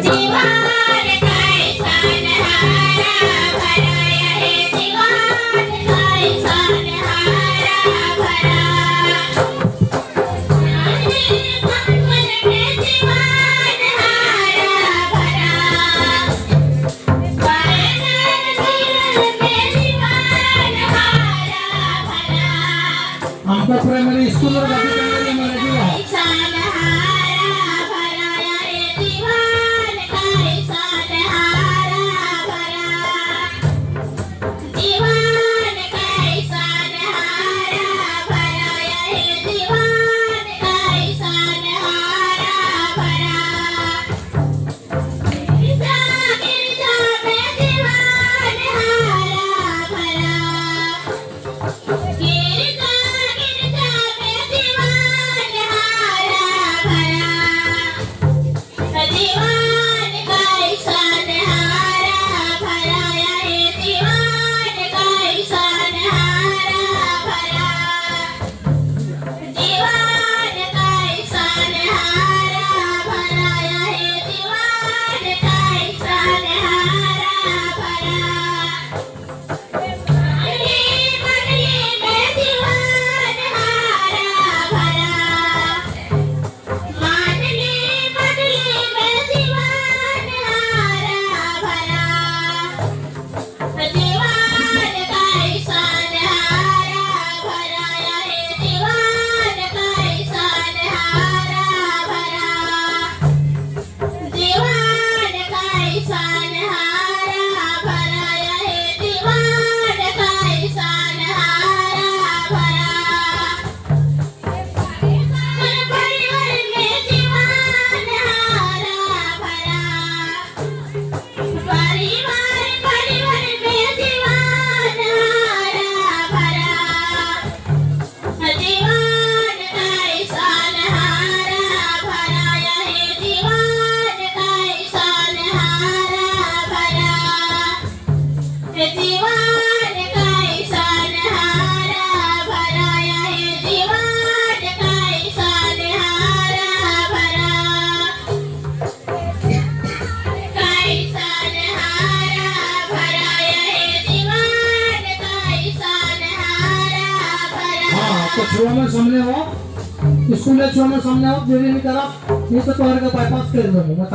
जीवन कैसा नहारा भरा है जीवन कैसा नहारा भरा मन के जीवन हारा भरा पायनर जीवन के जीवन हारा भरा आमचा प्रायमरी स्कूल वर जाती मराठी वा कैसा नहारा भरा है जीवन कैसा नहारा भरा जीवन कैसा नहारा भरा है जीवन कैसा नहारा भरा गिरजा गिरजा में जीवन हारा भरा गिरजा गिरजा में जीवन हारा भरा जीवन कैसा नहारा भरा है जीवन कैसा नहारा भरा जीवन कैसा नहारा भरा है जीवन कैसा नहारा भरा मनली मनली में जीवन हारा भरा मनली मनली में जीवन हारा भरा जीवन कैसा नहारा भरा है जीवन कैसा नहारा भरा जीवन कैसा नहारा भरा है जीवन कैसा नहारा भरा मन परिवार में जीवन हारा भरा परिवार परिवार में जीवन हारा भरा जीवन कैसा नहारा भरा है जीवन कैसा नहारा भरा जीवन कैसा नहारा भरा है जीवन कैसा नहारा भरा कैसा नहारा भरा है जीवन कैसा नहारा भरा हाँ तो छुआ में सामने हो स्कूल में छुआ में सामने हो मेरी तरफ ये तो तुम्हारे का बाईपास कर दूंगा मैं